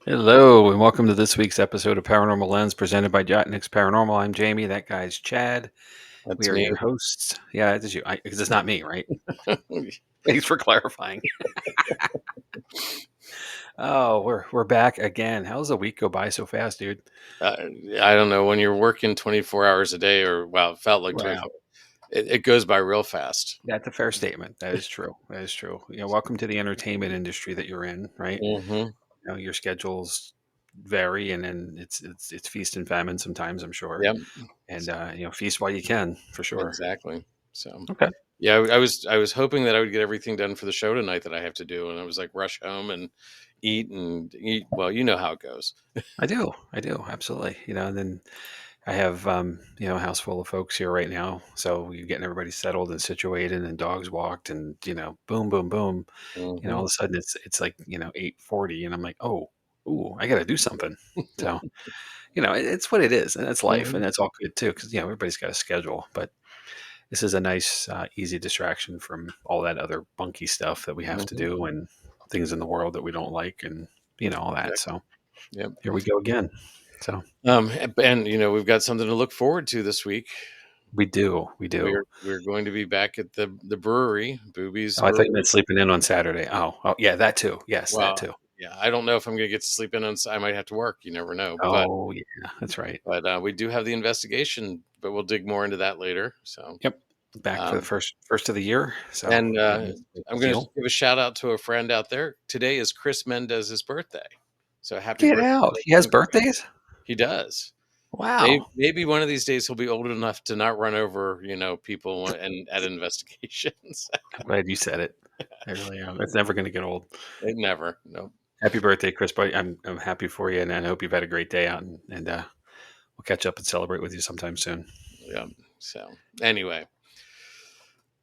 Hello, and welcome to this week's episode of Paranormal Lens presented by Jotnik's Paranormal. I'm Jamie. That guy's Chad. We That's are me. your hosts. Yeah, it is you. Because it's not me, right? Thanks for clarifying. Oh, we're back again. How's the week go by so fast, dude? I don't know when you're working 24 hours a day, or well, it felt like Wow, 24. It goes by real fast. that's a fair statement. That is true. That is true. Welcome to the entertainment industry that you're in, right? Hmm. Your schedules vary, and then it's feast and famine sometimes, I'm sure. Yep, And feast while you can, for sure. exactly. So, Okay. yeah, I was hoping that I would get everything done for the show tonight that I have to do, and I was like rush home and eat. Well, you know how it goes. I do. I do. Absolutely. And then I have, a house full of folks here right now. So you're getting everybody settled and situated and dogs walked and, boom, boom, boom. All Hmm. of a sudden it's like, 8:40 and I'm like, oh, ooh, I got to do something. So, it's what it is and it's life and Hmm. that's all good too. Cause everybody's got a schedule, but this is a nice, easy distraction from all that other bunky stuff that we have to Hmm. do and things in the world that we don't like and, all that. Exactly. So Yep. here we go again. So And we've got something to look forward to this week. we do. We do. We're going to be back at the brewery, Booby's Oh, I thought you Brewery. meant sleeping in on Saturday. Oh, yeah, that too. Yes, that Well, too. yeah, I don't know if I'm going to get to sleep in on. I might have to work. You never know. But Oh, yeah, that's right. we do have the investigation, but we'll dig more into that later. So, Yep. Back for the um, first of the year. So, and big I'm going to deal. give a shout out to a friend out there. Today is Chris Mendez's birthday, so happy Get birthday! out. He has birthdays? He does. Wow. Maybe one of these days he'll be old enough to not run over, people and at investigations. I'm glad you said it. I really am. It's never going to get old. It never. No. Happy birthday, Chris. Buddy. I'm happy for you, and I hope you've had a great day out, and we'll catch up and celebrate with you sometime soon. Yeah. So anyway,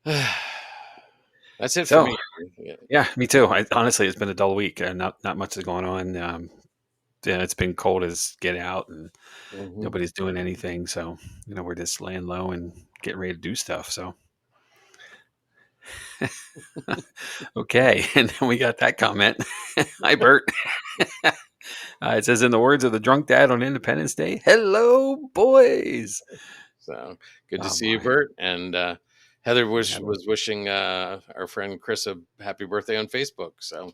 that's it for So, me. Yeah. yeah, me too. Honestly, it's been a dull week, and not much is going on. Yeah, it's been cold as get out, and Mhm. nobody's doing anything. So, we're just laying low and getting ready to do stuff. So, okay. And then we got that comment. Hi, Bert. It says, in the words of the drunk dad on Independence Day, hello, boys. So good to Oh, see you, my. Bert. And Heather Yeah, was wishing our friend Chris a happy birthday on Facebook. So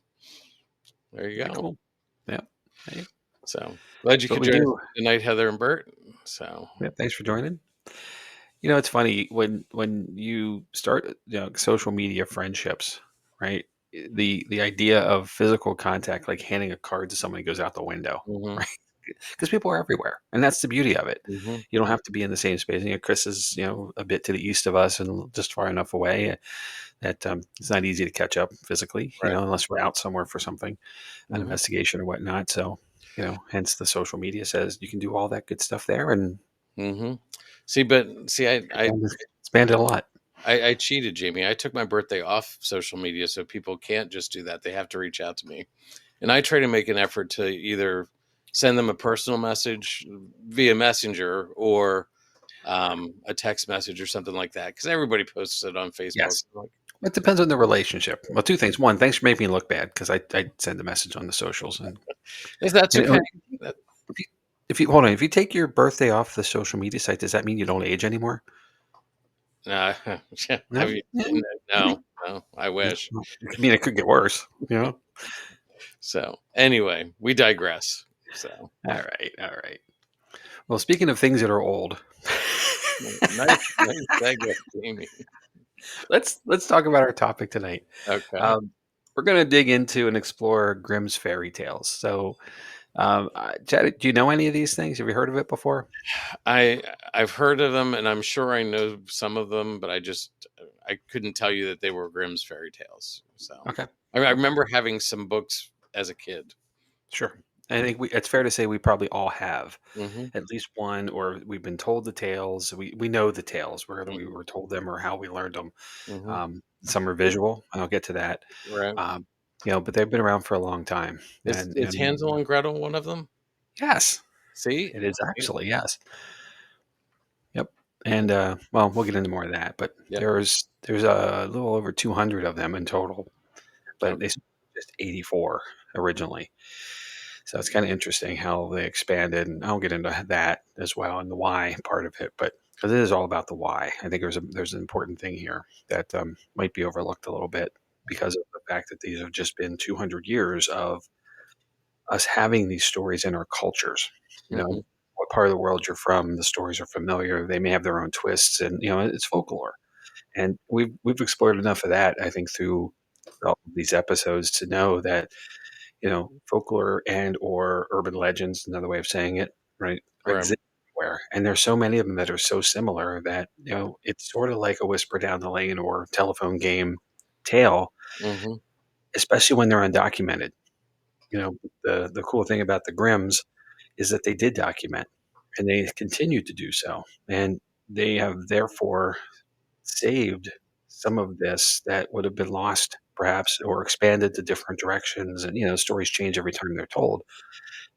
there you very go. cool. Yeah. Hey, So glad you that's what could we join us do. tonight, Heather and Bert. So Yeah, thanks for joining. It's funny when you start, social media friendships, right? The idea of physical contact, like handing a card to somebody, goes out the window, hmm right? Because people are everywhere, and that's the beauty of it. hmm You don't have to be in the same space. Chris is a bit to the east of us and just far enough away that it's not easy to catch up physically. right. Unless we're out somewhere for something, an Hmm. investigation or whatnot. So hence the social media says you can do all that good stuff there and Hmm. See, expand it a lot. I cheated, Jamie. I took my birthday off social media, so people can't just do that. They have to reach out to me. And I try to make an effort to either send them a personal message via Messenger or a text message or something like that because everybody posts it on Facebook. Yes. It depends on the relationship. Well, two things. One, thanks for making me look bad because I send a message on the socials That's and okay. That, if you hold on, if you take your birthday off the social media site, does that mean you don't age anymore? uh, No, have you? no, No, no. I wish. I mean, it could get worse. So anyway, we digress. So All right, all right. Well, speaking of things that are old, nice segue, Jamie. let's talk about our topic tonight. Okay. Um, we're going to dig into and explore Grimm's fairy tales. So, Chad, do you know any of these things? Have you heard of it before? I've heard of them, and I'm sure I know some of them, but I couldn't tell you that they were Grimm's fairy tales. So Okay, I okay, remember having some books as a kid. sure. I think it's fair to say we probably all have Hmm. at least one, or we've been told the tales. We know the tales, whether we Hmm. were told them or how we learned them. Hmm. Some are visual, and I'll get to that. Right. Um, but they've been around for a long time, Is and Hansel and Gretel one of them? yes, See, it is See? actually yes. Yep. And well, we'll get into more of that, but Yep. there's a little over 200 of them in total, but Okay. they just 84 originally. So it's kind of interesting how they expanded, and I'll get into that as well and the why part of it. But because it is all about the why, I think there's an important thing here that might be overlooked a little bit because of the fact that these have just been 200 years of us having these stories in our cultures. You know, Hmm. what part of the world you're from, the stories are familiar. They may have their own twists, and it's folklore. And we've explored enough of that, I think, through all of these episodes to know that folklore and or urban legends, another way of saying it, right, Right. exist everywhere. And there's so many of them that are so similar that it's sort of like a whisper down the lane or telephone game tale, Hmm. especially when they're undocumented. You know, the cool thing about the Grimms is that they did document and they continue to do so. And they have therefore saved some of this that would have been lost perhaps or expanded to different directions. And, stories change every time they're told.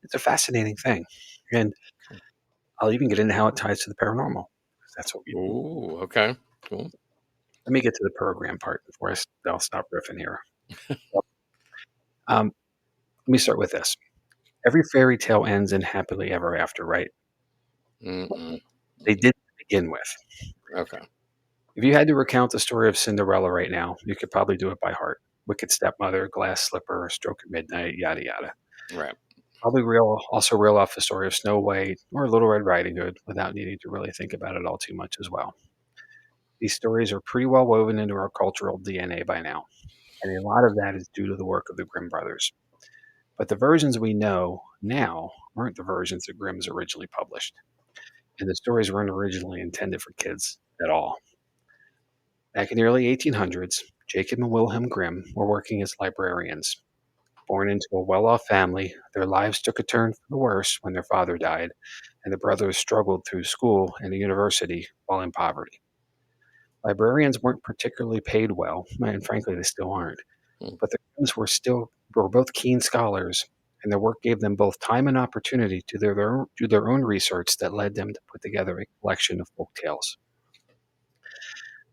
It's a fascinating thing. And I'll even get into how it ties to the paranormal. 'Cause that's what we do. Ooh, okay. Cool. Let me get to the program part before I'll stop riffing here. So, Um, let me start with this. Every fairy tale ends in happily ever after, right? Mm-mm. They did to begin with. Okay. If you had to recount the story of Cinderella right now, you could probably do it by heart. Wicked stepmother, glass slipper, stroke of midnight, yada yada. Right. Probably also reel off the story of Snow White or Little Red Riding Hood without needing to really think about it all too much as well. These stories are pretty well woven into our cultural DNA by now, and a lot of that is due to the work of the Grimm brothers. But the versions we know now weren't the versions that Grimm's originally published, and the stories weren't originally intended for kids at all. Back in the early 1800s, Jacob and Wilhelm Grimm were working as librarians. Born into a well off family, their lives took a turn for the worse when their father died, and the brothers struggled through school and the university while in poverty. Librarians weren't particularly paid well, and frankly, they still aren't. Mm. But the Grimms were both keen scholars, and their work gave them both time and opportunity to do their own research that led them to put together a collection of folk tales.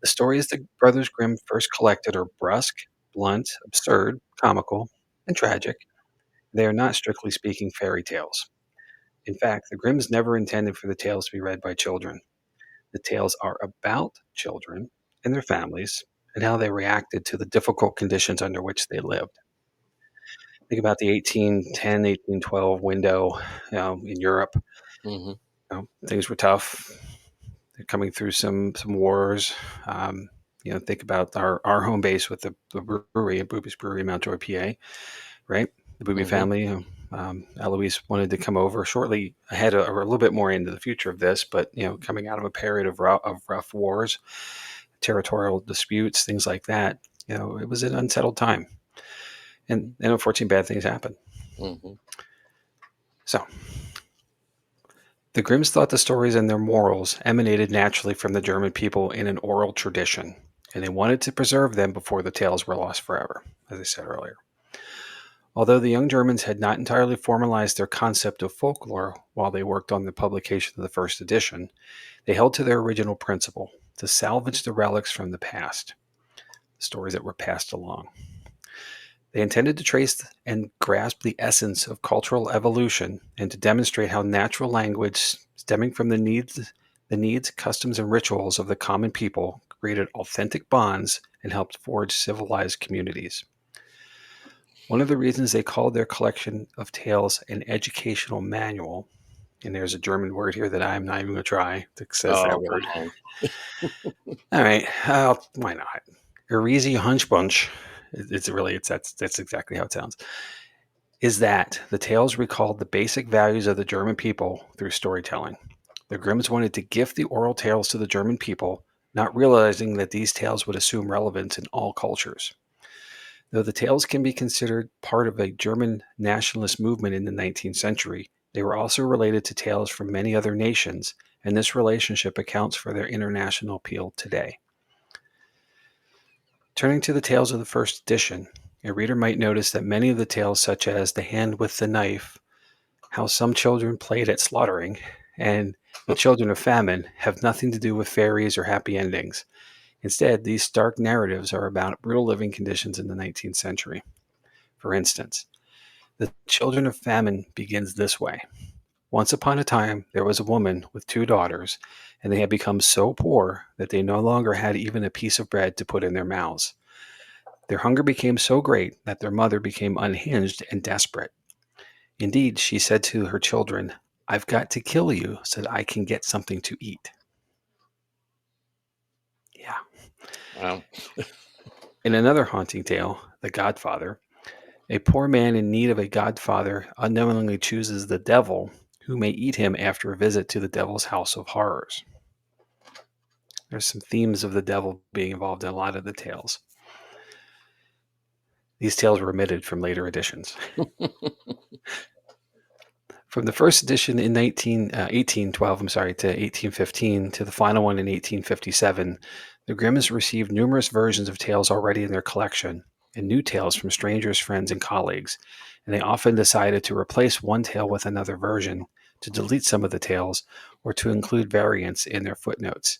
The stories the Brothers Grimm first collected are brusque, blunt, absurd, comical, and tragic. They are not, strictly speaking, fairy tales. In fact, the Grimms never intended for the tales to be read by children. The tales are about children and their families and how they reacted to the difficult conditions under which they lived. Think about the 1810, 1812 window in Europe. Hmm. Things were tough. They're coming through some wars. Um, think about our home base with the brewery, Booby's Brewery, Mount Joy, PA, right? The Booby Hmm. family. Eloise wanted to come over shortly ahead or a little bit more into the future of this, but coming out of a period of rough wars, territorial disputes, things like that. It was an unsettled time, and unfortunately, bad things happen. Hmm. So the Grimms thought the stories and their morals emanated naturally from the German people in an oral tradition, and they wanted to preserve them before the tales were lost forever, as I said earlier. Although the young Germans had not entirely formalized their concept of folklore while they worked on the publication of the first edition, they held to their original principle to salvage the relics from the past, stories that were passed along. They intended to trace and grasp the essence of cultural evolution and to demonstrate how natural language stemming from the needs, customs, and rituals of the common people created authentic bonds and helped forge civilized communities. One of the reasons they called their collection of tales an educational manual, and there's a German word here that I'm not even going to try that says that Oh, word. come on. All right, why not? Erizi Hunchbunch. That's exactly how it sounds. Is that the tales recalled the basic values of the German people through storytelling. The Grimms wanted to gift the oral tales to the German people, not realizing that these tales would assume relevance in all cultures. Though the tales can be considered part of a German nationalist movement in the 19th century, they were also related to tales from many other nations, and this relationship accounts for their international appeal today. Turning to the tales of the first edition, a reader might notice that many of the tales, such as The Hand with the Knife, How Some Children Played at Slaughtering, and The Children of Famine, have nothing to do with fairies or happy endings. Instead, these stark narratives are about brutal living conditions in the 19th century. For instance, The children of famine begins this way. Once upon a time, there was a woman with two daughters, and they had become so poor that they no longer had even a piece of bread to put in their mouths. Their hunger became so great that their mother became unhinged and desperate. Indeed, she said to her children, "I've got to kill you so that I can get something to eat." Yeah. Wow. In another haunting tale, The Godfather, a poor man in need of a godfather unknowingly chooses the devil, who may eat him after a visit to the devil's house of horrors. There's some themes of the devil being involved in a lot of the tales. These tales were omitted from later editions. From the first edition in 1812, to 1815, to the final one in 1857, the Grimms received numerous versions of tales already in their collection, and new tales from strangers, friends, and colleagues, and they often decided to replace one tale with another version, to delete some of the tales, or to include variants in their footnotes.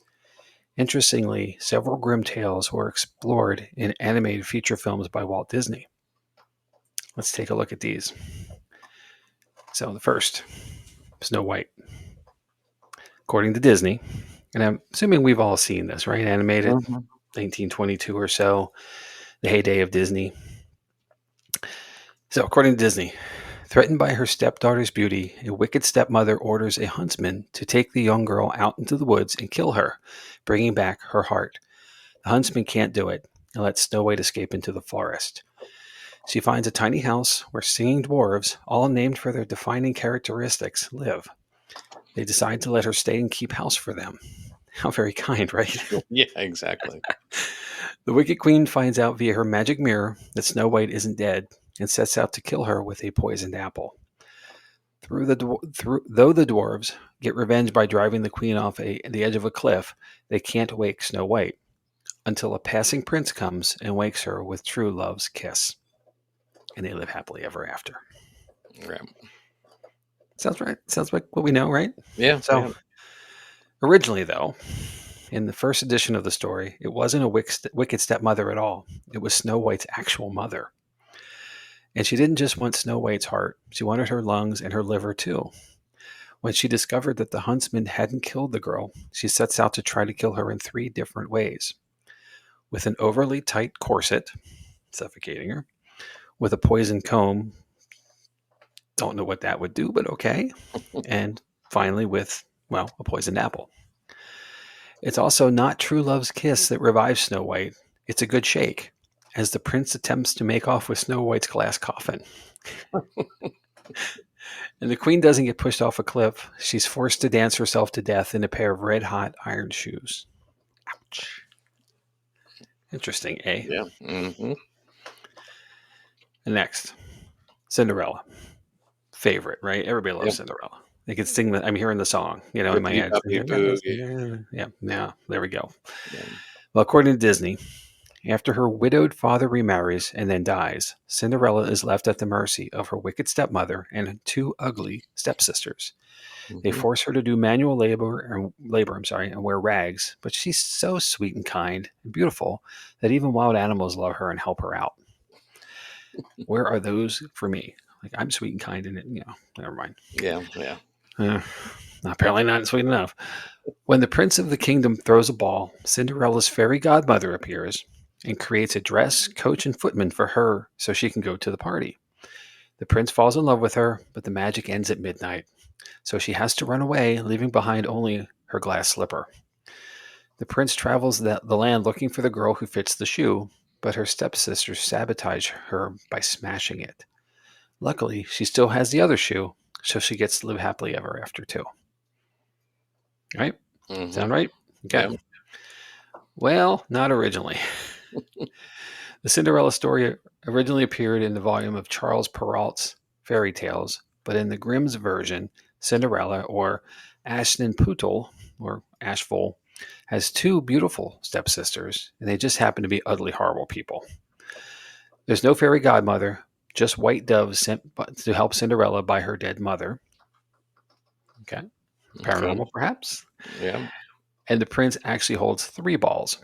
Interestingly, several Grimm tales were explored in animated feature films by Walt Disney. Let's take a look at these. So the first, Snow White. According to Disney, and I'm assuming we've all seen this, right? Animated, Mhm. 1922 or so, the heyday of Disney. So, according to Disney, threatened by her stepdaughter's beauty, a wicked stepmother orders a huntsman to take the young girl out into the woods and kill her, bringing back her heart. The huntsman can't do it and lets Snow White escape into the forest. She finds a tiny house where singing dwarves, all named for their defining characteristics, live. They decide to let her stay and keep house for them. How very kind, right? Yeah, exactly. The Wicked Queen finds out via her magic mirror that Snow White isn't dead and sets out to kill her with a poisoned apple. Though the dwarves get revenge by driving the queen off the edge of a cliff, they can't wake Snow White until a passing prince comes and wakes her with true love's kiss. And they live happily ever after. Yeah. Sounds right. Sounds like what we know, right? Yeah. So, originally, though, in the first edition of the story, it wasn't a wicked stepmother at all. It was Snow White's actual mother. And she didn't just want Snow White's heart, she wanted her lungs and her liver too. When she discovered that the huntsman hadn't killed the girl, she sets out to try to kill her in 3 different ways: with an overly tight corset, suffocating her; with a poison comb, don't know what that would do, but okay; and finally with, well, a poisoned apple. It's also not true love's kiss that revives Snow White, it's a good shake, as the prince attempts to make off with Snow White's glass coffin. And the queen doesn't get pushed off a cliff. She's forced to dance herself to death in a pair of red-hot iron shoes. Ouch. Interesting, eh? Yeah. Hmm. And next, Cinderella. Favorite, right? Everybody Yeah. loves Cinderella. They can sing that. I'm hearing the song, in my Hippity head. hoppity boogie. Yeah, yeah, there we go. Yeah. Well, according to Disney, after her widowed father remarries and then dies, Cinderella is left at the mercy of her wicked stepmother and 2 ugly stepsisters. They Hmm. force her to do manual labor, and wear rags, but she's so sweet and kind and beautiful that even wild animals love her and help her out. Where are those for me? Like, I'm sweet and kind, and never mind. Yeah. Yeah. Uh, Apparently not sweet enough. When the prince of the kingdom throws a ball, Cinderella's fairy godmother appears and creates a dress, coach, and footman for her so she can go to the party. The prince falls in love with her, but the magic ends at midnight, so she has to run away, leaving behind only her glass slipper. The prince travels the land looking for the girl who fits the shoe, but her stepsisters sabotage her by smashing it. Luckily, she still has the other shoe, so she gets to live happily ever after too. Right? Hmm. Sound right? Okay. Yeah. Well, not originally. The Cinderella story originally appeared in the volume of Charles Perrault's Fairy Tales, but in the Grimm's version, Cinderella, or Aschenputtel, or Ashful, has 2 beautiful stepsisters, and they just happen to be ugly, horrible people. There's no fairy godmother, just white doves sent to help Cinderella by her dead mother. Okay. Okay. Paranormal, perhaps? Yeah. And the prince actually holds 3 balls.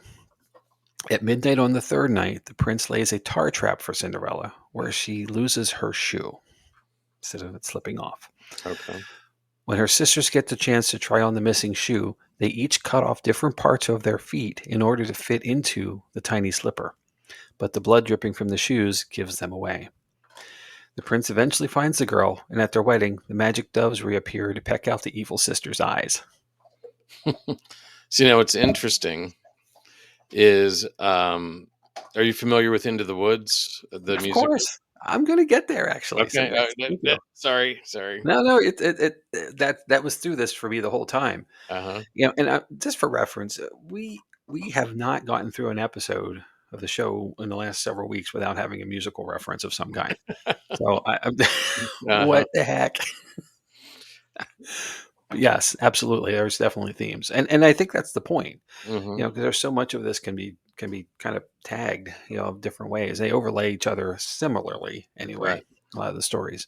At midnight on the 3rd night, the prince lays a tar trap for Cinderella, where she loses her shoe. instead of it slipping off. Okay. When her sisters get the chance to try on the missing shoe, they each cut off different parts of their feet in order to fit into the tiny slipper. But the blood dripping from the shoes gives them away. The prince eventually finds the girl, and at their wedding, the magic doves reappear to peck out the evil sister's eyes. So, what's interesting is, are you familiar with Into the Woods, the Of musical? course, I'm going to get there actually. So Okay. yes, thank you. Sorry. No, that was through this for me the whole time. Uh-huh. And just for reference, we have not gotten through an episode of the show in the last several weeks without having a musical reference of some kind. So Uh-huh. what the heck? Yes, absolutely. There's definitely themes, and I think that's the point. Hmm. Because there's so much of this can be kind of tagged, different ways. They overlay each other similarly anyway. Right. A lot of the stories.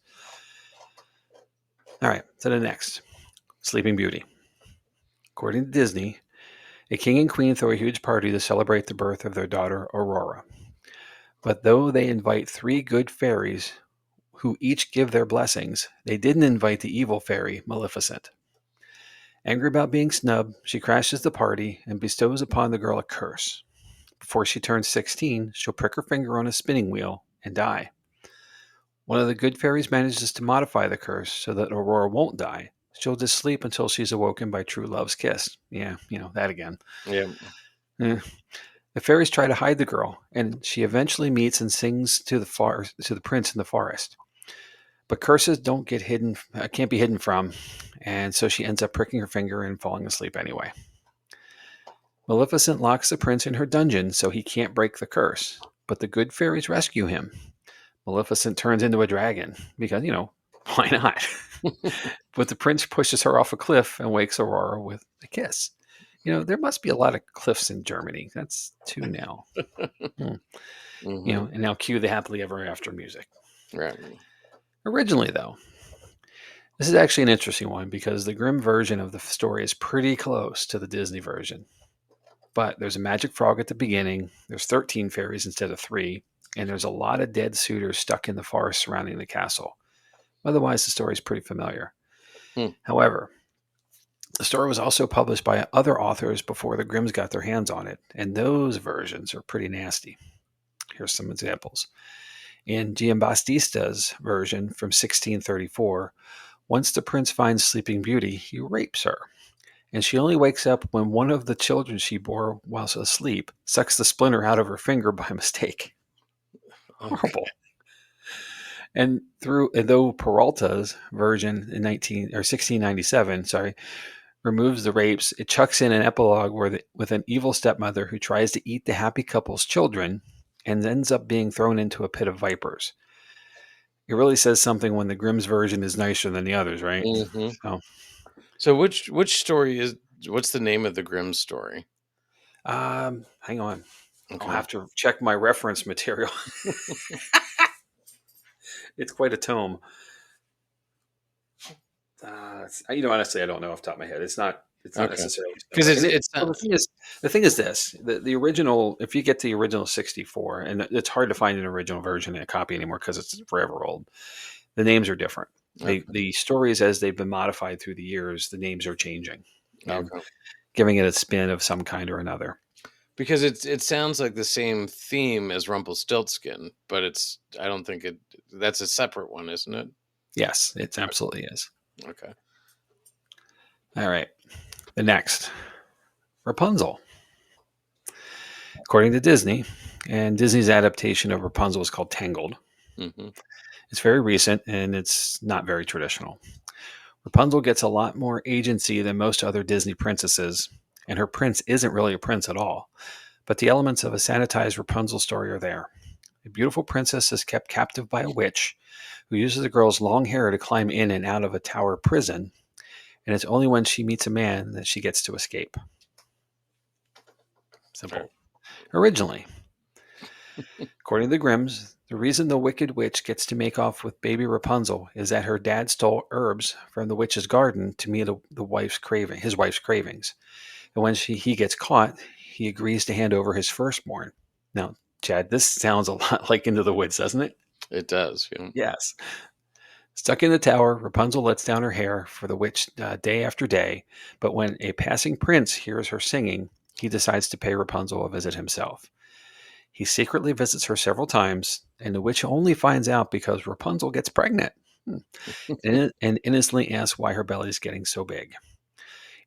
All right, so the next, Sleeping Beauty. According to Disney, a king and queen throw a huge party to celebrate the birth of their daughter Aurora. But though they invite three good fairies who each give their blessings, they didn't invite the evil fairy Maleficent. Angry about being snubbed, she crashes the party and bestows upon the girl a curse. Before she turns 16, she'll prick her finger on a spinning wheel and die. One of the good fairies manages to modify the curse so that Aurora won't die. She'll just sleep until she's awoken by true love's kiss. Yeah, that again. Yeah. Eh. The fairies try to hide the girl, and she eventually meets and sings to the prince in the forest. But curses don't get hidden, can't be hidden from, and so she ends up pricking her finger and falling asleep anyway. Maleficent locks the prince in her dungeon so he can't break the curse, but the good fairies rescue him. Maleficent turns into a dragon because, why not? But the prince pushes her off a cliff and wakes Aurora with a kiss. There must be a lot of cliffs in Germany. That's two now. Hmm. Hmm. And now cue the happily ever after music. Right. Originally, though, this is actually an interesting one because the Grimm version of the story is pretty close to the Disney version. But there's a magic frog at the beginning, there's 13 fairies instead of 3, and there's a lot of dead suitors stuck in the forest surrounding the castle. Otherwise, the story is pretty familiar. Hmm. However, the story was also published by other authors before the Grimms got their hands on it, and those versions are pretty nasty. Here's some examples. In Giambattista's version from 1634, once the prince finds Sleeping Beauty, he rapes her. And she only wakes up when one of the children she bore whilst asleep sucks the splinter out of her finger by mistake. Okay. Horrible. And though Peralta's version in 1697, removes the rapes, it chucks in an epilogue with an evil stepmother who tries to eat the happy couple's children and ends up being thrown into a pit of vipers. It really says something when the Grimm's version is nicer than the others, right? Hmm. So, So, which story is? What's the name of the Grimm story? hang on. I'll Okay. have to check my reference material. It's quite a tome. Honestly, I don't know off the top of my head. It's not. It's not Okay. necessarily Because similar. And it's so the thing is this: the original. If you get the original 64, and it's hard to find an original version and a copy anymore because it's forever old. The names are different. okay. The stories, as they've been modified through the years, the names are changing and Okay. giving it a spin of some kind or another. Because it sounds like the same theme as Rumpelstiltskin, but it's I don't think it that's a separate one, isn't it? Yes, it absolutely is. Okay. All right. The next, Rapunzel. According to Disney, and Disney's adaptation of Rapunzel is called Tangled. Hmm. It's very recent and it's not very traditional. Rapunzel gets a lot more agency than most other Disney princesses, and her prince isn't really a prince at all. But the elements of a sanitized Rapunzel story are there. A beautiful princess is kept captive by a witch who uses a girl's long hair to climb in and out of a tower prison, and it's only when she meets a man that she gets to escape. Fair. Simple. Originally, according to the Grimms, the reason the Wicked Witch gets to make off with baby Rapunzel is that her dad stole herbs from the witch's garden to meet his wife's cravings. And when he gets caught, he agrees to hand over his firstborn. Now, Chad, this sounds a lot like Into the Woods, doesn't it? It does. Yeah. Yes. Stuck in the tower, Rapunzel lets down her hair for the witch day after day, but when a passing prince hears her singing, he decides to pay Rapunzel a visit himself. He secretly visits her several times, and the witch only finds out because Rapunzel gets pregnant, and innocently asks why her belly is getting so big.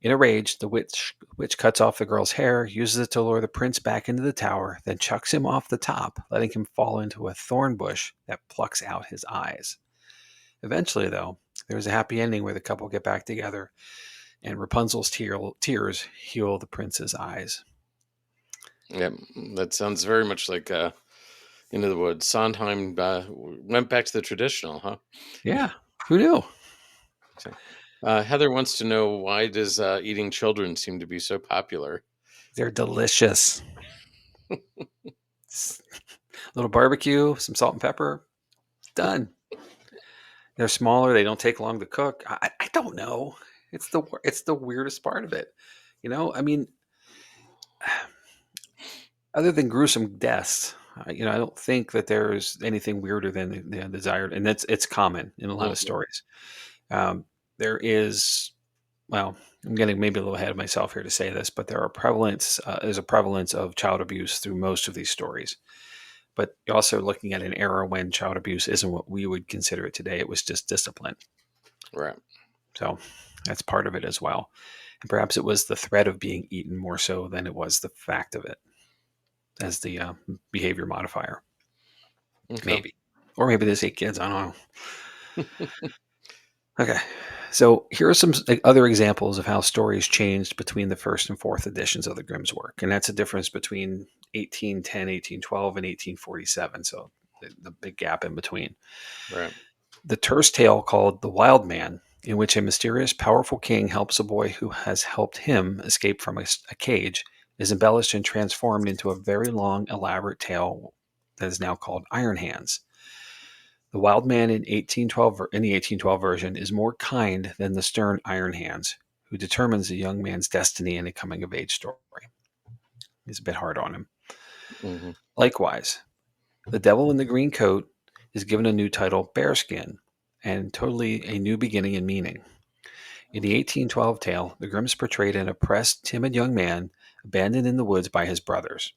In a rage, the witch cuts off the girl's hair, uses it to lure the prince back into the tower, then chucks him off the top, letting him fall into a thorn bush that plucks out his eyes. Eventually, though, there's a happy ending where the couple get back together, and Rapunzel's tears heal the prince's eyes. Yeah, that sounds very much like Into the Woods. Sondheim went back to the traditional, huh? Yeah, who knew? So, Heather wants to know, why does eating children seem to be so popular? They're delicious. A little barbecue, some salt and pepper, done. They're smaller. They don't take long to cook. I don't know. It's the weirdest part of it. I mean, other than gruesome deaths, I don't think that there's anything weirder than the desired, and it's common in a lot of Mhm. stories. There is, well, I'm getting maybe a little ahead of myself here to say this, but there's a prevalence of child abuse through most of these stories. But you're also looking at an era when child abuse isn't what we would consider it today. It was just discipline. Right. So that's part of it as well. And perhaps it was the threat of being eaten more so than it was the fact of it as the behavior modifier. Okay. Maybe. Or maybe there's 8 kids. I don't know. Okay. So here are some other examples of how stories changed between the first and fourth editions of the Grimm's work. And that's a difference between 1810, 1812, and 1847. So the big gap in between. Right. The terse tale called The Wild Man, in which a mysterious, powerful king helps a boy who has helped him escape from a cage, is embellished and transformed into a very long, elaborate tale that is now called Iron Hands. The wild man in the 1812 version is more kind than the stern Iron Hands, who determines the young man's destiny in a coming of age story. He's a bit hard on him. Hmm. Likewise, the devil in the green coat is given a new title, Bearskin, and totally a new beginning and meaning. In the 1812 tale, the Grimms portrayed an oppressed, timid young man abandoned in the woods by his brothers.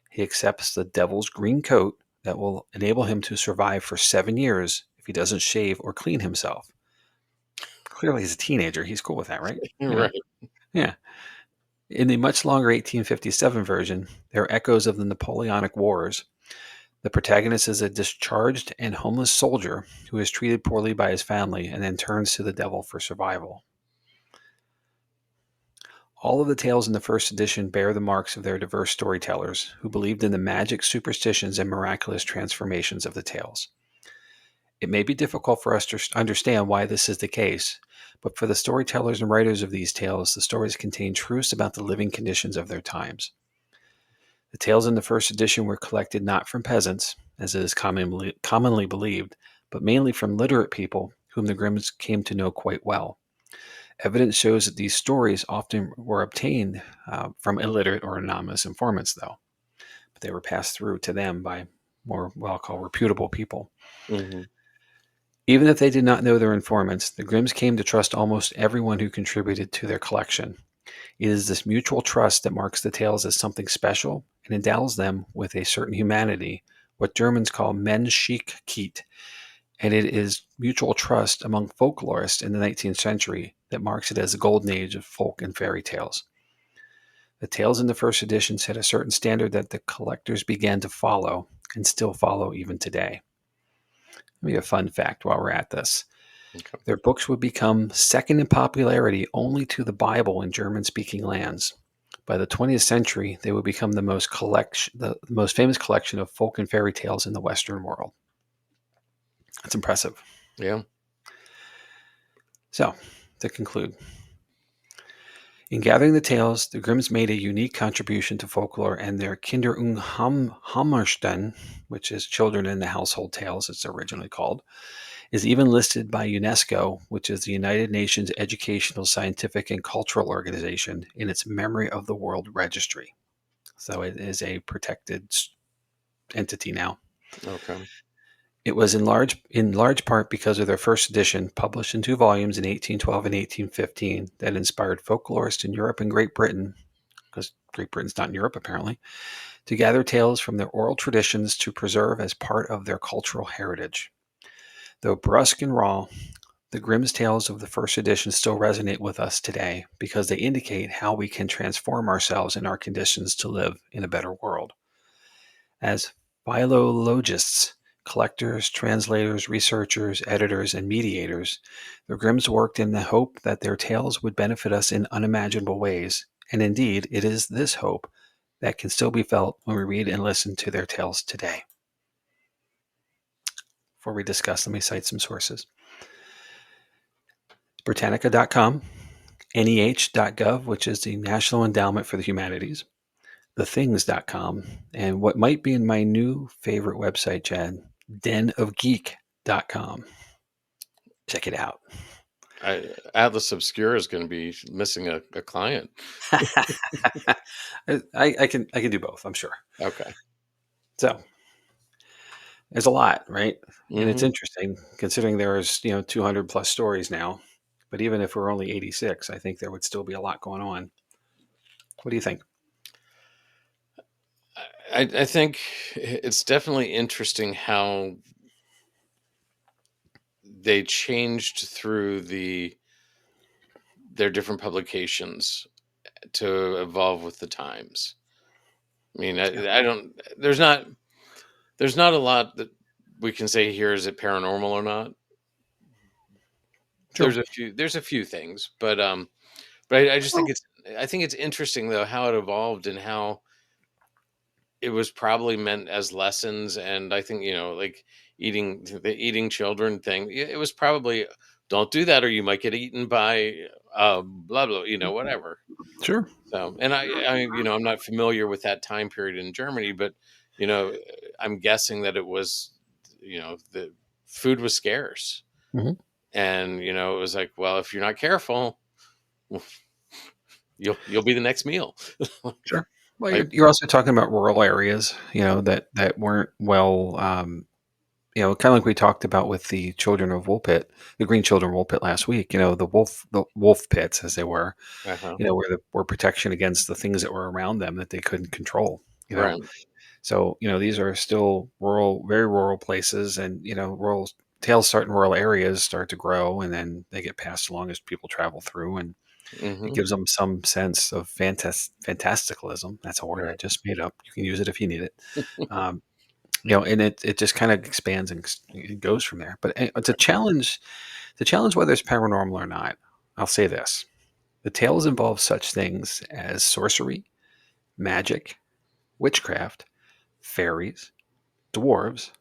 He accepts the devil's green coat that will enable him to survive for 7 years if he doesn't shave or clean himself. Clearly, he's a teenager. He's cool with that, right? Right. Yeah. In the much longer 1857 version, there are echoes of the Napoleonic Wars. The protagonist is a discharged and homeless soldier who is treated poorly by his family and then turns to the devil for survival. All of the tales in the first edition bear the marks of their diverse storytellers who believed in the magic, superstitions, and miraculous transformations of the tales. It may be difficult for us to understand why this is the case, but for the storytellers and writers of these tales, the stories contain truths about the living conditions of their times. The tales in the first edition were collected not from peasants, as it is commonly believed, but mainly from literate people whom the Grimms came to know quite well. Evidence shows that these stories often were obtained from illiterate or anonymous informants, though, but they were passed through to them by more, what I'll call, reputable people. Hmm. Even if they did not know their informants, the Grimms came to trust almost everyone who contributed to their collection. It is this mutual trust that marks the tales as something special and endows them with a certain humanity, what Germans call Menschlichkeit, and it is mutual trust among folklorists in the 19th century that marks it as the golden age of folk and fairy tales. The tales in the first edition set a certain standard that the collectors began to follow and still follow even today. Maybe a fun fact while we're at this. Okay. Their books would become second in popularity only to the Bible in German-speaking lands. By the 20th century, they would become the most famous collection of folk and fairy tales in the Western world. That's impressive. Yeah. So, to conclude, in gathering the tales, the Grimms made a unique contribution to folklore, and their Kinder und Hammerstein, which is Children in the Household Tales, it's originally called, is even listed by UNESCO, which is the United Nations Educational, Scientific, and Cultural Organization, in its Memory of the World Registry. So it is a protected entity now. Okay. It was in large part because of their first edition, published in two volumes in 1812 and 1815, that inspired folklorists in Europe and Great Britain, because Great Britain's not in Europe apparently, to gather tales from their oral traditions to preserve as part of their cultural heritage. Though brusque and raw, the Grimm's tales of the first edition still resonate with us today because they indicate how we can transform ourselves and our conditions to live in a better world. As philologists, collectors, translators, researchers, editors, and mediators, the Grimms worked in the hope that their tales would benefit us in unimaginable ways. And indeed, it is this hope that can still be felt when we read and listen to their tales today. Before we discuss, let me cite some sources. Britannica.com, NEH.gov, which is the National Endowment for the Humanities, thethings.com, and what might be in my new favorite website, Chad, denofgeek.com. Check it out. Atlas Obscura is going to be missing a client. I can do both, I'm sure. Okay. So there's a lot, right? And it's Mm-hmm. interesting considering there's 200 plus stories now. But even if we're only 86, I think there would still be a lot going on. What do you think? I think it's definitely interesting how they changed through their different publications to evolve with the times. I mean, Yeah, I don't. There's not a lot that we can say here. Is it paranormal or not? true. There's a few things, but I just think Well, it's interesting though how it evolved and how it was probably meant as lessons. And I think like the eating children thing, it was probably don't do that or you might get eaten by blah blah, whatever. sure. So, and I'm not familiar with that time period in Germany, but you know, I'm guessing that it was, the food was scarce, Hmm. and it was like, well, if you're not careful, you'll be the next meal. Sure. Well, Like, you're also talking about rural areas, that weren't well, kind of like we talked about with the children of Woolpit, the green children of Woolpit last week. The wolf pits, as they were, uh-huh. were protection against the things that were around them that they couldn't control. Right. So these are still rural, very rural places, and rural tales start in rural areas, start to grow, and then they get passed along as people travel through, and it Hmm. gives them some sense of fantasticalism. That's a word I Right. just made up. You can use it if you need it. Um, and it just kind of expands and it goes from there. But it's a challenge. To challenge whether it's paranormal or not, I'll say this: the tales involve such things as sorcery, magic, witchcraft, fairies, dwarves,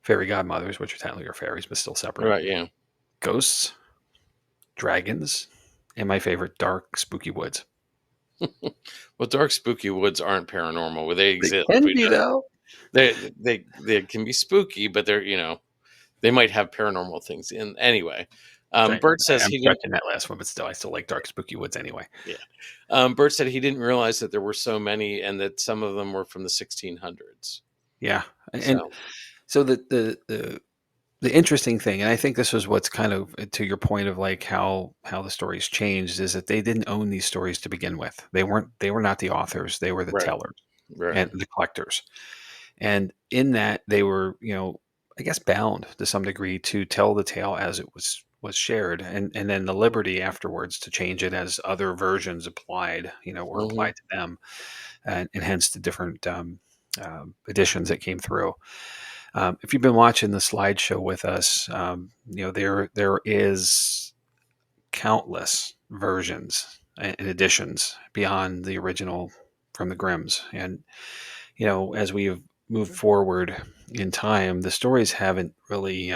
fairy godmothers, which are technically are fairies but still separate, Right. Yeah. ghosts, dragons, and my favorite, dark, spooky woods. Well, dark spooky woods aren't paranormal. Well, they They exist. can We be just though. they can be spooky, but they might have paranormal things in anyway. Right. Bert says I'm he didn't. stretching that last one, but still, I still like dark, spooky woods anyway. Yeah. Bert said he didn't realize that there were so many and that some of them were from the 1600s. Yeah, and So, so the interesting thing, and I think this was what's kind of to your point of like how the stories changed, is that they didn't own these stories to begin with. They were not the authors; they were the right, tellers right. and the collectors. And in that, they were, I guess, bound to some degree to tell the tale as it was shared, and then the liberty afterwards to change it as other versions applied, were Hmm. applied to them, and hence the different editions that came through. If you've been watching the slideshow with us, there is countless versions and editions beyond the original from the Grimms, and as we've moved forward in time, the stories haven't really,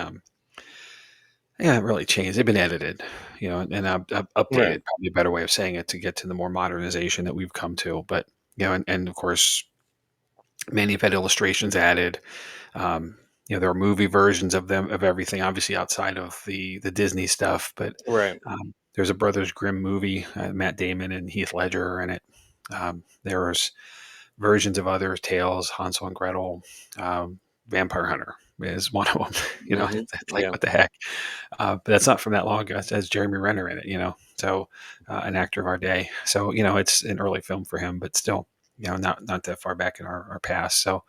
really changed. They've been edited, and Right. updated. Probably a better way of saying it to get to the more modernization that we've come to. But and of course, many have had illustrations added. There are movie versions of them of everything, obviously outside of the Disney stuff. But Right. there's a Brothers Grimm movie, Matt Damon and Heath Ledger in it. There's versions of other tales, Hansel and Gretel, Vampire Hunter, is one of them. Hmm. It's like, Yeah. what the heck? But that's not from that long ago. It has Jeremy Renner in it, so an actor of our day. So it's an early film for him, but still, not that far back in our past. So,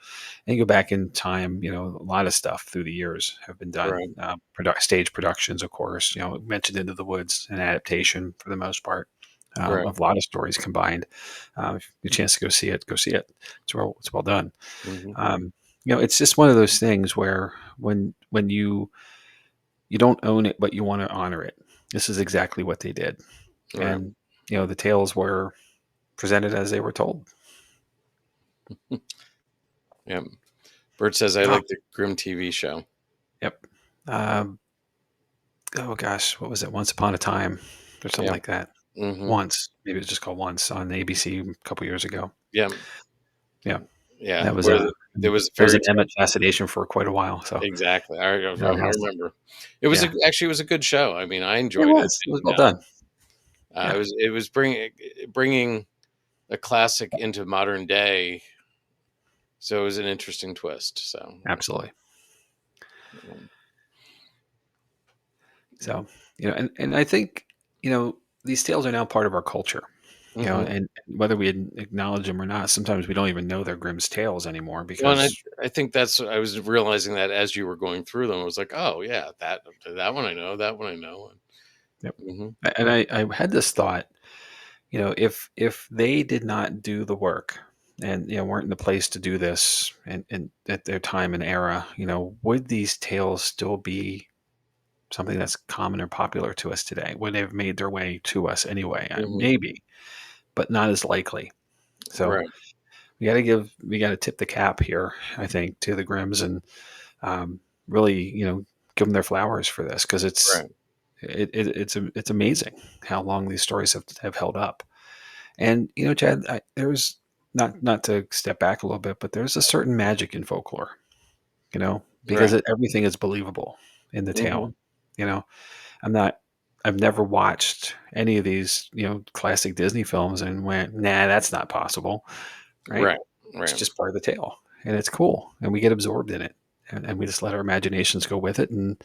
and you go back in time, a lot of stuff through the years have been done. Right. Stage productions, of course. Mentioned Into the Woods, an adaptation for the most part. Right. Of a lot of stories combined. If you get a chance to go see it, go see it. It's well done. Hmm. Um, it's just one of those things where when you don't own it, but you want to honor it. This is exactly what they did, Right. and the tales were presented as they were told. Yeah. Bert says I Oh, like the Grimm TV show. yep. Um, oh gosh, what was it? Once Upon a Time, or something Yeah. like that. Hmm. Once, maybe it was just called Once on ABC a couple years ago. Yeah. Yeah, Yeah. that was Where there was a there was fairy an tale. Emmett fascination for quite a while. So Exactly. that I house, remember. It was yeah, actually it was a good show. I mean, I it enjoyed it. was. It was And, well done. it Yeah, was bringing a classic into modern day. So it was an interesting twist. So, absolutely. um, So and I think these tales are now part of our culture. mhm. And whether we acknowledge them or not, sometimes we don't even know they're Grimm's tales anymore Well, and because I think that's I was realizing that as you were going through them, I was like, oh yeah, that one I know, that one I know. yep. Hmm. And I had this thought, if they did not do the work and weren't in the place to do this and at their time and era, would these tales still be something that's common or popular to us today? Would they have made their way to us anyway? Hmm. Maybe, but not as likely. So Right. we got to tip the cap here, I think, to the Grimms and really, give them their flowers for this because Right. it's amazing how long these stories have held up. And Chad, there's not to step back a little bit, but there's a certain magic in folklore, because Right. everything is believable in the tale. Hmm. You know, I'm not. I've never watched any of these, classic Disney films and went, nah, that's not possible, right? Right. It's Right. just part of the tale, and it's cool, and we get absorbed in it, and we just let our imaginations go with it. And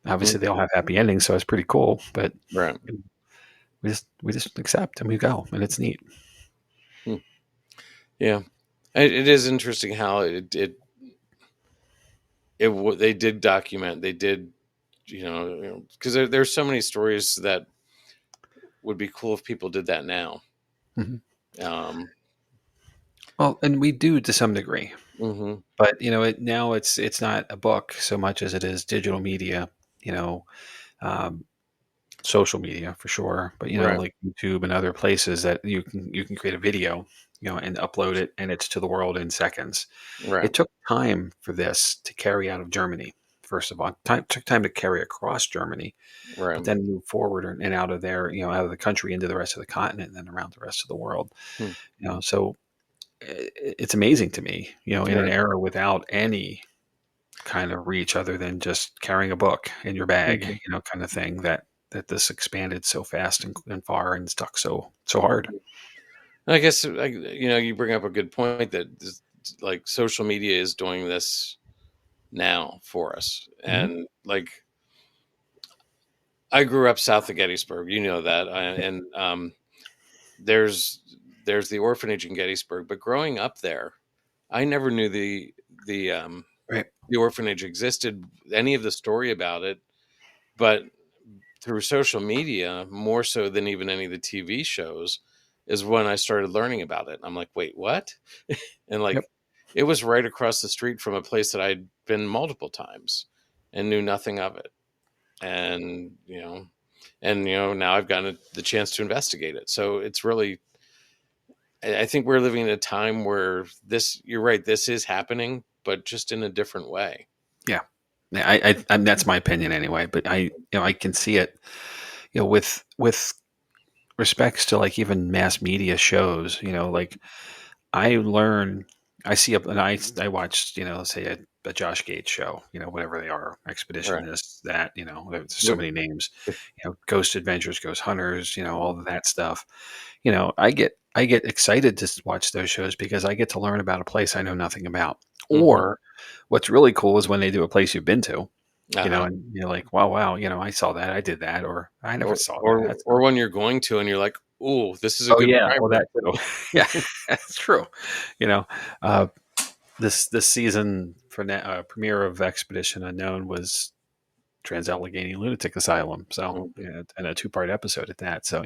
obviously, they Mhm. all have happy endings, so it's pretty cool. But Right. we just accept and we go, and it's neat. Hmm. Yeah. It is interesting how they did document. They did, because there's so many stories that would be cool if people did that now. Mhm. Um, Well, and we do to some degree, hmm. but now it's not a book so much as it is digital media. You know, um, social media for sure, but Right. like YouTube and other places that you can create a video, and upload it, and it's to the world in seconds. Right. It took time for this to carry out of Germany. First of all, took time to carry across Germany, but Right. then move forward and out of there, out of the country into the rest of the continent, and then around the rest of the world. Hmm. So it's amazing to me, in an Right. era without any kind of reach other than just carrying a book in your bag, Mhm. kind of thing, that this expanded so fast and far and stuck so hard. I guess you bring up a good point that like social media is doing this now for us, Hmm. and like I grew up south of Gettysburg, that, Yep. and there's there's the orphanage in Gettysburg, but growing up there, I never knew the um, Right. the orphanage existed, any of the story about it, but through social media, more so than even any of the TV shows, is when I started learning about it. I'm like, wait, what? And Yep. like, it was right across the street from a place that I'd been multiple times and knew nothing of it. And now I've gotten the chance to investigate it. So it's really, I think we're living in a time where you're right, this is happening, but just in a different way. Yeah. Yeah, that's my opinion anyway. But I can see it, with respects to like even mass media shows. Like I learn, I see up, and I watched, say a Josh Gates show, whatever they are, Expedition, Right. this, that, there's so Yep. many names, Ghost Adventures, Ghost Hunters, all of that stuff. I get I get excited to watch those shows because I get to learn about a place I know nothing about. Mhm. Or what's really cool is when they do a place you've been to, Uh-huh. and you're like, wow, wow, I saw that, I did that, or I never Or saw that. or or when you're going to and you're like, "Ooh, this is a Oh good yeah, well primer." that too. Yeah, that's true. You know, uh, this season premiere of Expedition Unknown was Trans-Allegheny Lunatic Asylum. So, Mhm. and a two-part episode at that. So,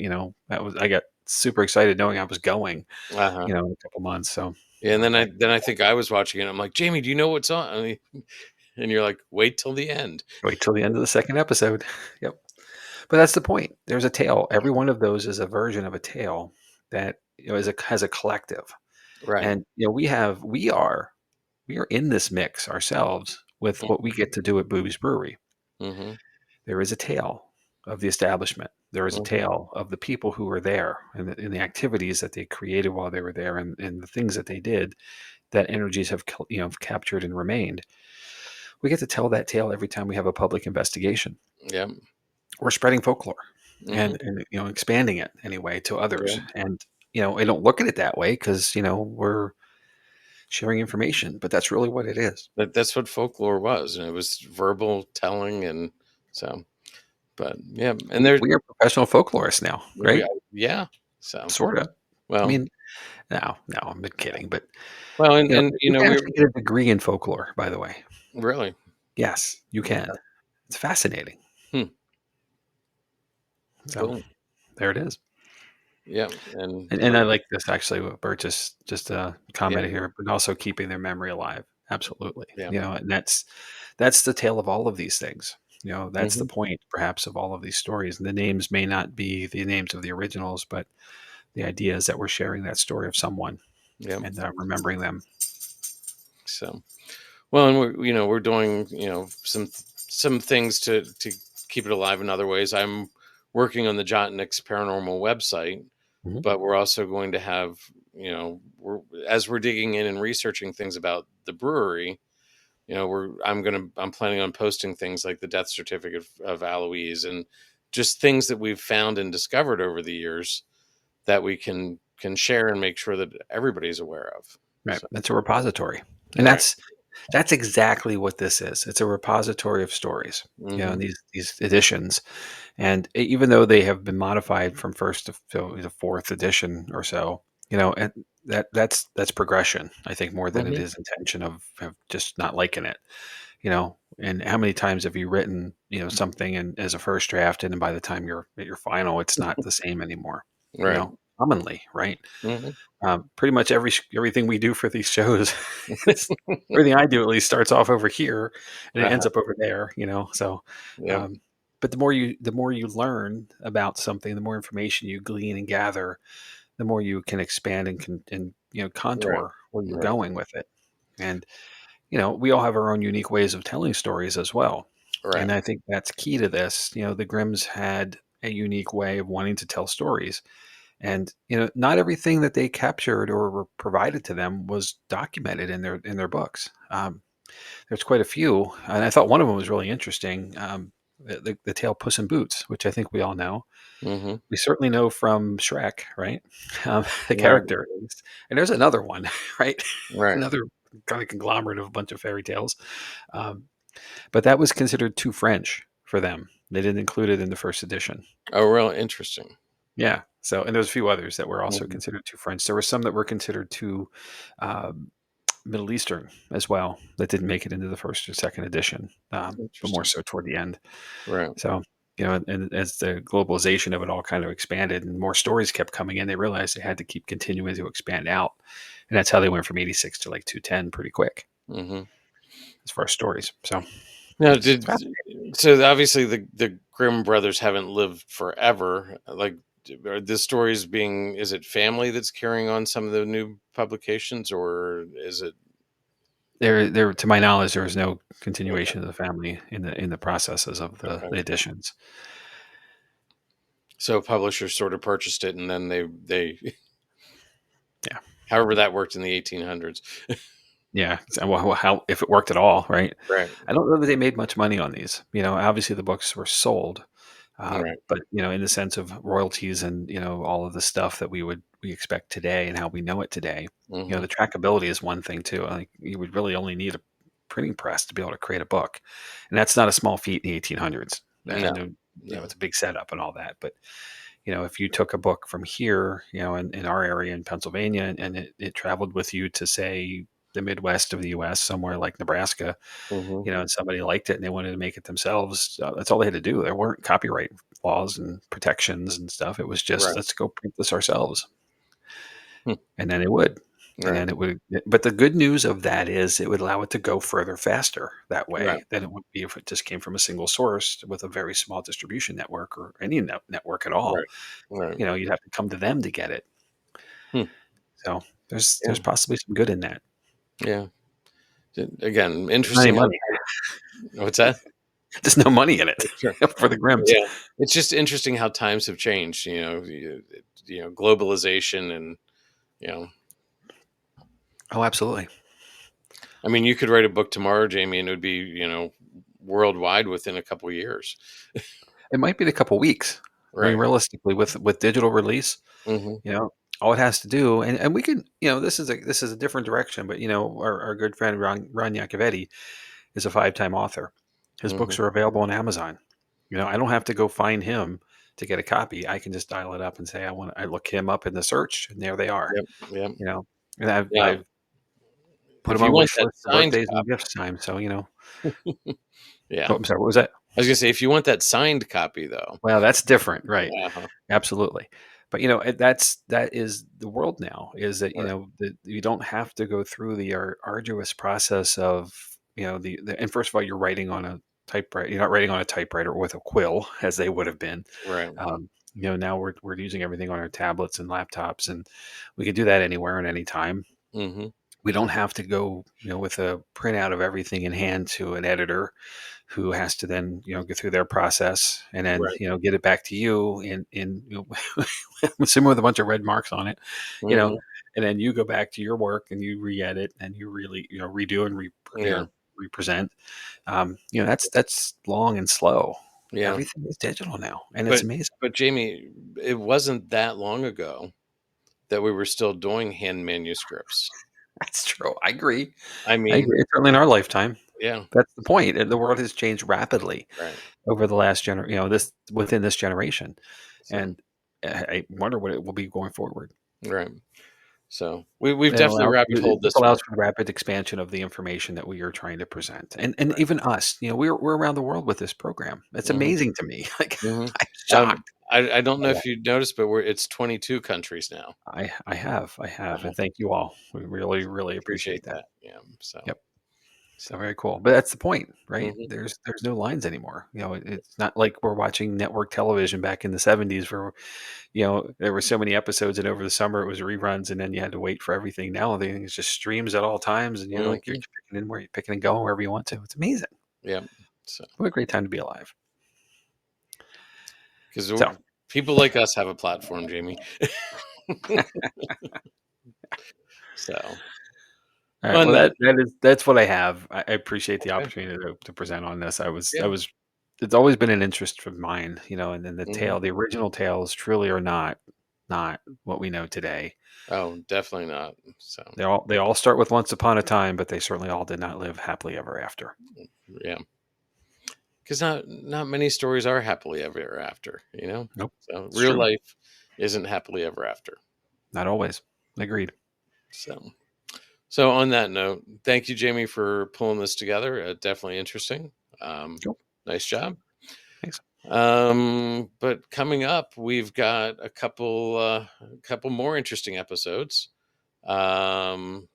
I got super excited knowing I was going, Uh-huh. in a couple months. So, Yeah, and then I that then I think I was watching it, I'm like, "Jamie, do you know what's on?" And you're like, "Wait till the end." wait till the end of the second episode. Yep. But that's the point. There's a tale. Every one of those is a version of a tale that has a collective. Right. And we are in this mix ourselves with what we get to do at Booby's Brewery. Mhm. There is a tale of the establishment. There is a Mhm. tale of the people who were there and the activities that they created while they were there and the things that they did that energies have captured and remained. We get to tell that tale every time we have a public investigation. Yep. We're spreading folklore Mhm. and expanding it anyway to others. Yeah. And I don't look at it that way because we're sharing information, but that's really what it is. That's what folklore was, and it was verbal telling, and so but, yeah, and there We are professional folklorists now, we right? yeah, so Sort of. I well mean, no, no, I'm kidding. But well, and, you can we're actually get a degree in folklore, by the way. really Yes, you can. okay. It's fascinating. Hmm, So cool. there it is. Yeah, and And I like this actually. What Bert just yeah, commented here, but also keeping their memory alive. Absolutely. yeah. And that's the tale of all of these things. That's the Mhm. point, perhaps, of all of these stories. And the names may not be the names of the originals, but the idea is that we're sharing that story of someone Yeah, and remembering them. so well, and we're doing, some things to keep it alive in other ways. I'm working on the Jotnik's Paranormal website, Mhm. but we're also going to have, we're digging in and researching things about the brewery. I'm planning on posting things like the death certificate of Aloise and just things that we've found and discovered over the years that we can share and make sure that everybody's aware of. Right. So That's a repository. And right. that's exactly what this is. It's a repository of stories. Hmm. These editions, and even though they have been modified from first to the fourth edition or so, and that's progression. I think more than it Hmm. is intention of just not liking it. And how many times have you written something and as a first draft, and then by the time you're at your final, it's not the same anymore. Right. Commonly, right? Hmm. Pretty much everything we do for these shows, everything I do at least starts off over here and it ends Uh-huh. up over there. So, Yep. um, but the more you learn about something, the more information you glean and gather, the more you can expand and Right. contour where you're Right. going with it. And we all have our own unique ways of telling stories as well. Right. And I think that's key to this. The Grimms had a unique way of wanting to tell stories, and not everything that they captured or were provided to them was documented in their books. There's quite a few, and I thought one of them was really interesting. The tale Puss in Boots, which I think we all know. Hmm. We certainly know from Shrek, right? The Right. character, at least. And there's another one, right? Right. Another kind of conglomerate of a bunch of fairy tales. Um, but that was considered too French for them. They didn't include it in the first edition. Oh, real interesting. Yeah. So, and there's a few others that were also Hmm. considered too French. There were some that were considered too um, Middle Eastern as well that didn't make it into the first or second edition, but more Interesting. so toward the end. Right. So, and as the globalization of it all kind of expanded and more stories kept coming in, they realized they had to keep continuing to expand out. And that's how they went from 86 to like 210 pretty quick Hmm. as far as stories. So Now, it's did fascinating. so obviously the Grimm brothers haven't lived forever. Like, are the stories being? Is it family that's carrying on some of the new publications, or is it To my knowledge, there was no okay? continuation of the family in the processes of the Okay. editions. So publishers sort of purchased it, and then they Yeah. however that worked in the 1800s. Yeah, so, well, how if it worked at all, right? Right. I don't know that they made much money on these. Obviously the books were sold, Right. But in the sense of royalties and all of the stuff that we expect today and how we know it today, Hmm. the trackability is one thing too. Like you would really only need a printing press to be able to create a book, and that's not a small feat in the 1800s. I No. know, No. it's a big setup and all that, but if you took a book from here, in our area in Pennsylvania, and it traveled with you to, say, the Midwest of the U.S., somewhere like Nebraska, Hmm. and somebody liked it and they wanted to make it themselves, that's all they had to do. There weren't copyright laws and protections and stuff. It was just, Right. let's go print this ourselves. Hmm. And then it would. And Right. then it would. But the good news of that is it would allow it to go further faster that Right. way than it would be if it just came from a single source with a very small distribution network or any network at all. Right. Right. You'd have to come to them to get it. Hmm. So there's Yeah. possibly some good in that. Yeah. Again, There's not any interesting. money. What's that? There's no money in it Sure. for the Grimms. Yeah. It's just interesting how times have changed. Globalization, and you know, Oh, absolutely. I mean, you could write a book tomorrow, Jamie, and it would be worldwide within a couple of years. It might be in a couple weeks. I mean, Right. realistically, with digital release, Hmm. you know, all it has to do, and we can, this is a different direction, but our good friend Ron Yacovetti is a 5-time author. His Hmm. books are available on Amazon. I don't have to go find him to get a copy. I can just dial it up and say I look him up in the search, and there they are. Yep. Yep. You know, and I've Yeah. I've put If him you on want wish that list for signed birthdays and copy, gifts time. So yeah. oh, I'm sorry. What was that? I was gonna say, if you want that signed copy, though. Well, that's different, right? Uh-huh. Absolutely. But that is the world now. Is that Right. that you don't have to go through the arduous process of and first of all, you're writing on a typewriter. You're not writing on a typewriter with a quill as they would have been. Right. Now we're using everything on our tablets and laptops, and we can do that anywhere and anytime. Hmm. We don't have to go with a printout of everything in hand to an editor who has to then go through their process and then Right. get it back to you in assuming with a bunch of red marks on it, you know Hmm. and then you go back to your work and you re-edit and you really redo and Yeah. represent. That's long and slow. Yeah. Everything is digital now, and it's But amazing. but Jamie, it wasn't that long ago that we were still doing hand manuscripts. That's true. I agree. I I mean, agree. It's certainly in our lifetime. yeah. That's the point. The world has changed rapidly Right. over the last this within this generation, So and I wonder what it will be going forward. right. So we've It definitely allows rabbit it holed just this one. allows for the rapid expansion of the information that we are trying to present, and Right. even us. We're around the world with this program. It's Hmm. amazing to me. Like Hmm. I'm shocked. I don't know by that. if you noticed, but it's 22 countries now. I have, Uh-huh. and thank you all. We really really appreciate Appreciate that. that. Yeah. Yep. So So. very cool. But that's the point, right? Hmm. There's no lines anymore. It's not like we're watching network television back in the 70s where there were so many episodes and over the summer it was reruns and then you had to wait for everything. Now everything is just streams at all times and you're Hmm. picking and going wherever you want to. It's amazing. Yeah. So What a great time to be alive. because So, people like us have a platform, Jamie. So. all right. On Well, that. that's what I have. I appreciate the Okay. opportunity to present on this. I Yeah. was It's always been an interest of mine, and then Hmm. the original tales truly are not what we know today. Oh, definitely not. So. They all start with once upon a time, but they certainly all did not live happily ever after. Yeah. Because not many stories are happily ever after. Nope, So it's real true. life isn't happily ever after. Not always. Agreed. So on that note, thank you, Jamie, for pulling this together. Definitely interesting. Um, Cool. nice job. Thanks. But coming up, we've got a couple more interesting episodes. Um,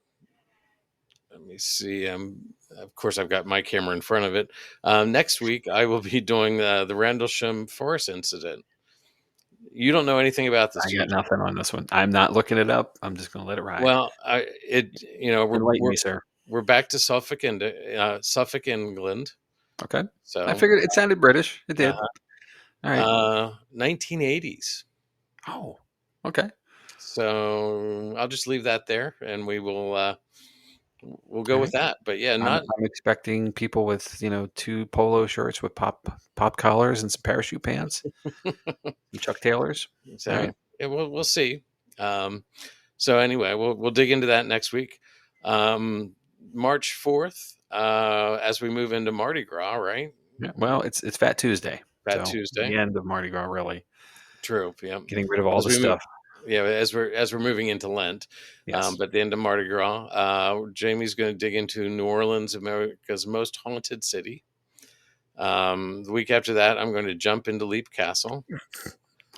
let me see. Of course, I've got my camera in front of it. Next week, I will be doing the Rendlesham Forest incident. You don't know anything about this, I do you? got nothing on this one. I'm not looking it up. I'm just going to let it ride. Well, we're Enlighten we're me, sir. we're back to Suffolk, England. Okay. I So, figured it sounded British. It did. uh, All right. 1980s. Oh, okay. So I'll just leave that there, and we will we'll go All with right. that. But yeah, I'm not I'm expecting people with, 2 polo shirts with pop collars and some parachute pants, some Chuck Taylors. All so. right. Yeah, we'll see. Um, so anyway, we'll dig into that next week. Um, March 4th, as we move into Mardi Gras, right? Yeah, well, it's Fat Tuesday, Fat so the Tuesday. end of Mardi Gras, really. True. Yeah. Getting rid of all As the we move, stuff. yeah, as we're moving into Lent, Yes. but the end of Mardi Gras, Jamie's going to dig into New Orleans, America's most haunted city. The week after that, I'm going to jump into Leap Castle.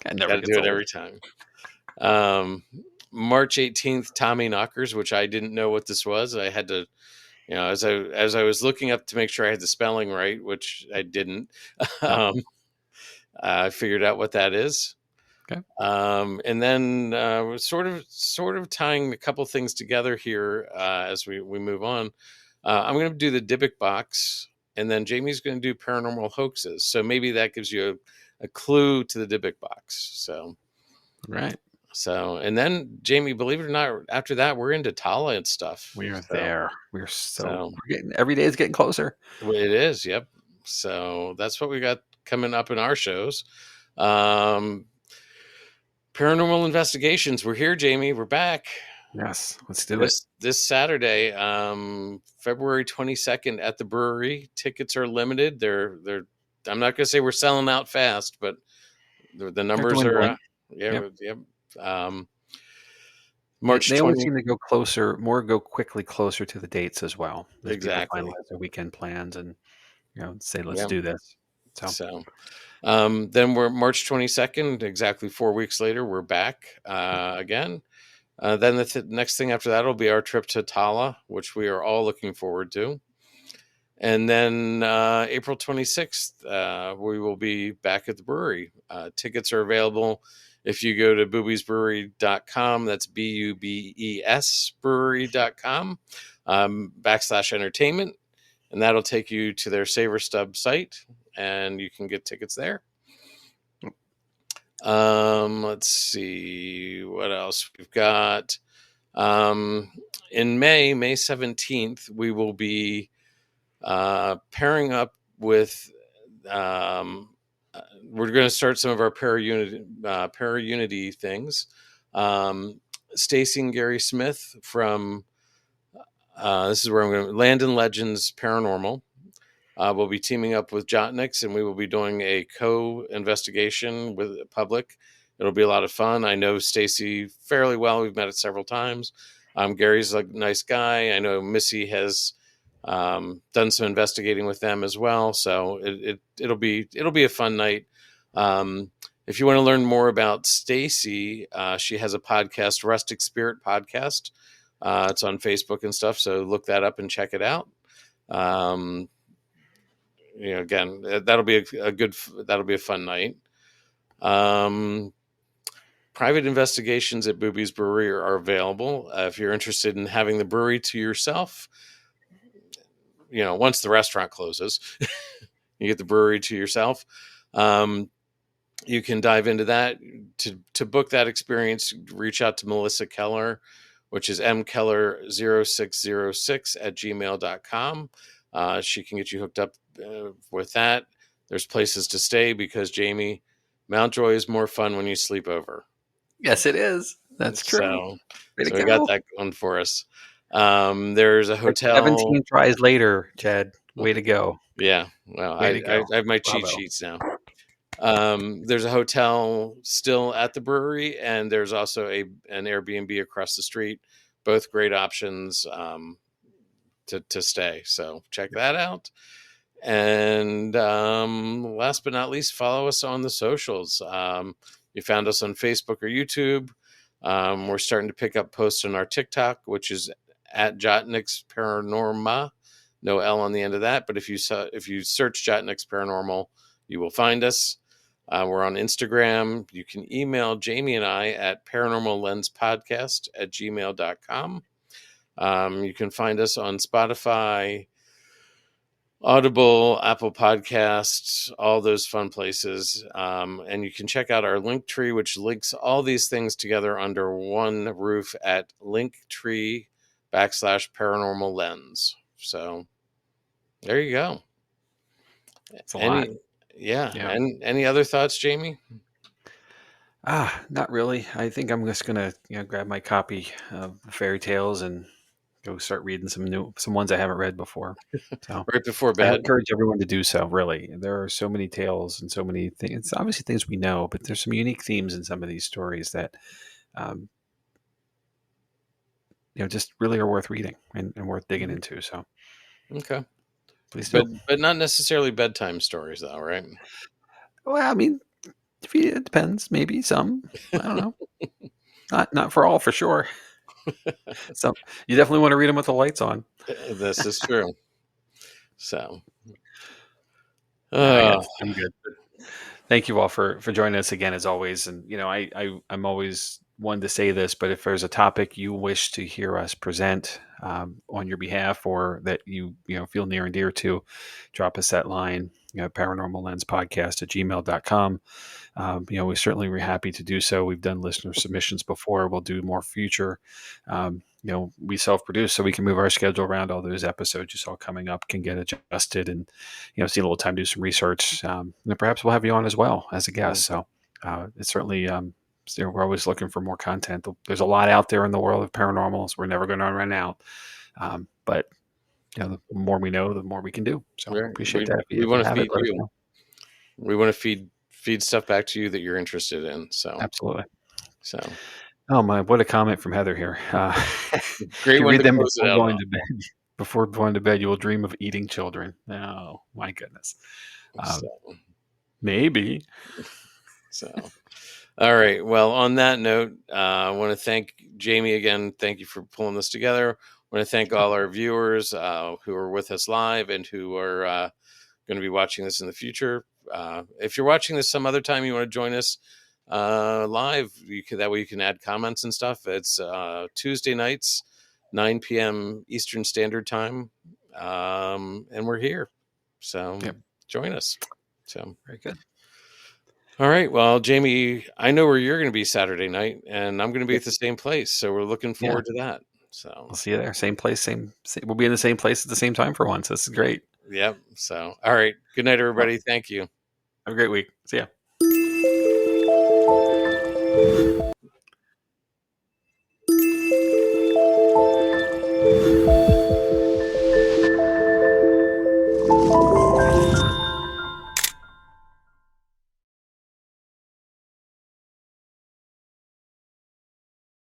That Got never to do gets it old. every time. Um, March 18th, Tommy Knockers, which I didn't know what this was. I had to, as I was looking up to make sure I had the spelling right, which I didn't. Yep. um, I figured out what that is. Okay. And then we're sort of tying a couple things together here as we move on. I'm going to do the Dybbuk box, and then Jamie's going to do paranormal hoaxes. So maybe that gives you a clue to the Dybbuk box. Right. And then Jamie, believe it or not, after that we're into Tala and stuff. We are So there. so We're getting every day is getting closer. it is, yep. So that's what we got coming up in our shows. Um, Paranormal investigations. We're here, Jamie. We're back. Yes, let's do it. This Saturday, February 22nd at the brewery. Tickets are limited. They're I'm not going to say we're selling out fast, but the They're numbers are dwindling. Yep. yeah. Um, They March they always 20 seem to go quickly closer to the dates as well, as people exactly. finalize their weekend plans and, say, "Let's Yeah. do this." So, So then we're March 22nd, exactly 4 weeks later, we're back again. Then the next thing after that will be our trip to Tala, which we are all looking forward to. And then April 26th, we will be back at the brewery. Tickets are available if you go to boobiesbrewery.com. That's BUBES brewery.com /entertainment. And that'll take you to their Saver Stub site, and you can get tickets there. Let's see what else we've got. In May 17th, we will be pairing up with. We're going to start some of our para-unity things. Stacy and Gary Smith from this is where I'm going to Land and Legends Paranormal. We'll be teaming up with Jotniks, and we will be doing a co-investigation with the public. It'll be a lot of fun. I know Stacy fairly well. We've met it several times. Gary's a nice guy. I know Missy has done some investigating with them as well. So it'll be a fun night. If you want to learn more about Stacy, she has a podcast, Rustic Spirit Podcast. It's on Facebook and stuff. So look that up and check it out. Again, that'll be that'll be a fun night. Private investigations at Boobies Brewery are available if you're interested in having the brewery to yourself. Once the restaurant closes, you get the brewery to yourself. You can dive into that. To book that experience, reach out to Melissa Keller, which is mkeller0606 @gmail.com. She can get you hooked up with that. There's places to stay because, Jamie, Mountjoy is more fun when you sleep over. yes, it is. That's true. So, Way to so we got go. that going for us. There's a Like hotel. 17 tries later, Chad. Way to go. Yeah, well, Way to I go. have my cheat Bravo. sheets now. There's a hotel still at the brewery, and there's also an Airbnb across the street. Both great options to stay. So check that out. And last but not least, follow us on the socials. You found us on Facebook or YouTube. We're starting to pick up posts on our TikTok, which is at Jotniks Paranorma. No L on the end of that, but if you search Jotniks Paranormal, you will find us. We're on Instagram. You can email Jamie and I at paranormallenspodcast@gmail.com. You can find us on Spotify, Audible, Apple Podcasts, all those fun places. And you can check out our link tree, which links all these things together under one roof at linktree.com /paranormal lens. So there you go. It's a lot. Any, yeah. Yeah. And any other thoughts, Jamie? Not really. I think I'm just gonna, grab my copy of fairy tales and go start reading some ones I haven't read before. So Right before I bed? encourage everyone to do so. Really, there are so many tales and so many things. It's obviously things we know, but there's some unique themes in some of these stories that, um, just really are worth reading and worth digging Mhm. into. So Okay. please But do. not necessarily bedtime stories, though, right? Well, I mean, it depends. Maybe some. I don't know. Not for all, for sure. Some you definitely want to read them with the lights on. This is true. So, No, yeah, uh, I'm good. Thank you all for joining us again as always. And I'm always one to say this, but if there's a topic you wish to hear us present on your behalf, or that you feel near and dear to, drop us that line. Paranormal Lens Podcast at gmail.com. We certainly were happy to do so. We've done listener submissions before. We'll do more future. We self-produce, so we can move our schedule around. All those episodes you saw coming up can get adjusted, and see a little time to do some research. And perhaps we'll have you on as well as a guest. So it's certainly. We're always looking for more content. There's a lot out there in the world of paranormals. We're never going to run out. But the more we know, the more we can do. So right. appreciate that. We If you want to have it, feed let us you. know. We want to feed stuff back to you that you're interested in. So, Absolutely. so Oh my! What a comment from Heather here. If great you one read to them close it before out going on. to bed, you will dream of eating children. Oh my goodness. So, Maybe. so. All right. Well, on that note, I want to thank Jamie again. Thank you for pulling this together. I want to thank all our viewers who are with us live and who are going to be watching this in the future. If you're watching this some other time, you want to join us live, that way you can add comments and stuff. It's Tuesday nights, 9 p.m. Eastern Standard Time, and we're here. So Yep. join us. So Very good. all right. Well, Jamie, I know where you're going to be Saturday night, and I'm going to be Yep. at the same place. So we're looking Yeah. forward to that. So, We'll see you there. Same place. Same. We'll be in the same place at the same time for once. This is great. yep. So, all right. Good night, Well, everybody. Thank you. have a great week. See ya.